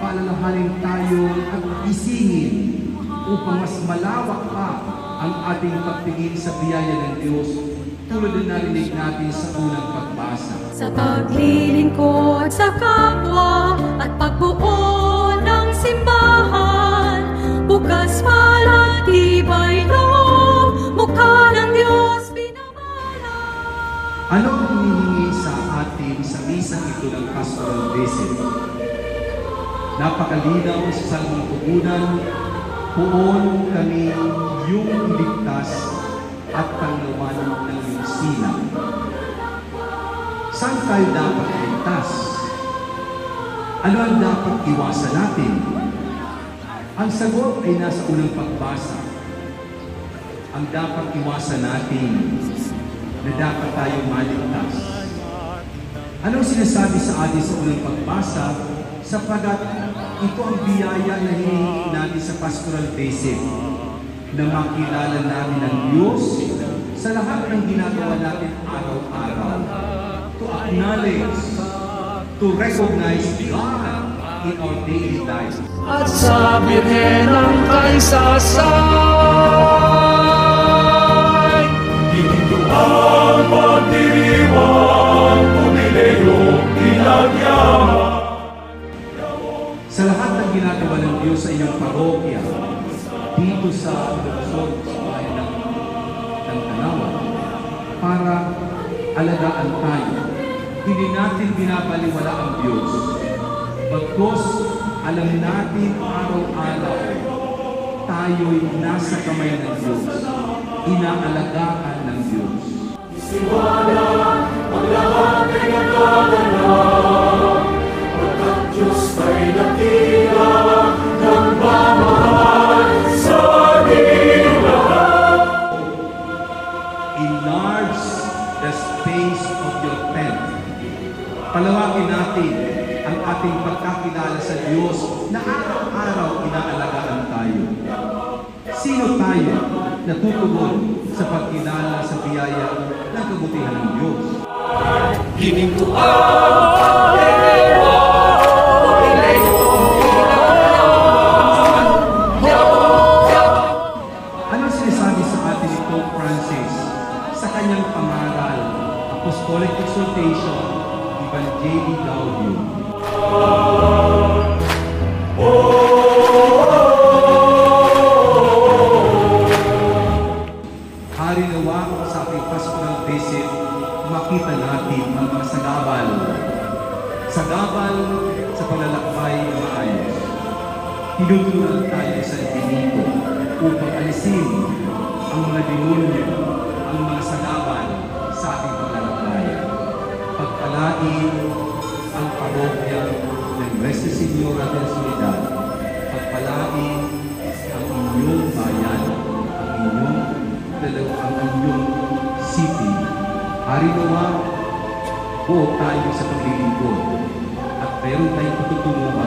paalalahanin tayo at isingin upang mas malawak pa ang ating pagtingin sa biyaya ng Diyos tulad na narinig natin sa unang pagbasa. Sa paglilingkod sa kapwa at pagbuo ng simbahan, bukas palatibay loob, mukha ng Diyos pinamala. Ano ang hinihingi sa atin sa misang ito ng pastoral visit? Napakalinaw sa salmong tugunan, poon kami yung ligtas at panglawan ng iyong silang. Saan tayo dapat ligtas? Ano ang dapat iwasan natin? Ang sagot ay nasa unang pagbasa. Ang dapat iwasan natin na dapat tayo maligtas. Anong sinasabi sa atin sa unang pagbasa? Sapagat ito ang biyaya na hinihingi natin sa pastoral visit, na makilala namin ang Diyos sa lahat ng ginagawa natin araw-araw. To acknowledge, to recognize God in our daily lives. At sa Birhen ng kaisasay, dito ang pagdiriwang, pumileyong pinagyaman. Sa lahat ng ginagawa ng Diyos sa inyong parokya, dito sa Luzon, sa bayan ng Tanawan, para alagaan tayo. Hindi natin binabaliwala ang Diyos. Bagkus, alam natin araw-araw, tayo'y nasa kamay ng Diyos. Inaalagaan ng Diyos. Isiwala ang lahat ay nagkaganap, pagkat Diyos ay nakila ng pamahal sa ating lahat. Enlarge the space of your tent. Palawakin natin ang ating pagkakilala sa Diyos na araw-araw inaalagaan tayo. Sino tayo na tutugon sa pagkilala sa biyaya ng kabutihan ng Diyos? Hininto ang pagdiriwa, pumileyong pinagyaman. Anong sinasabi sa atin ni Pope Francis sa kanyang pangaral, Apostolic Exhortation, Evangelii Gaudium? Hari nawa sa ating pastoral visit, makita natin ang mga sagabal. Sagabal sa paglalakbay na maayos. Tinutulungan tayo sa Espiritu upang alisin ang mga demonyo, ang mga sagabal sa ating paglalakbay. Pagpalain ang parokya ng Nuestra Señora de la Soledad. Pagpalain ang inyong bayan, ang inyong city. Hari nawa, buo tayo sa paglilingkod at meron tayong patutunguhan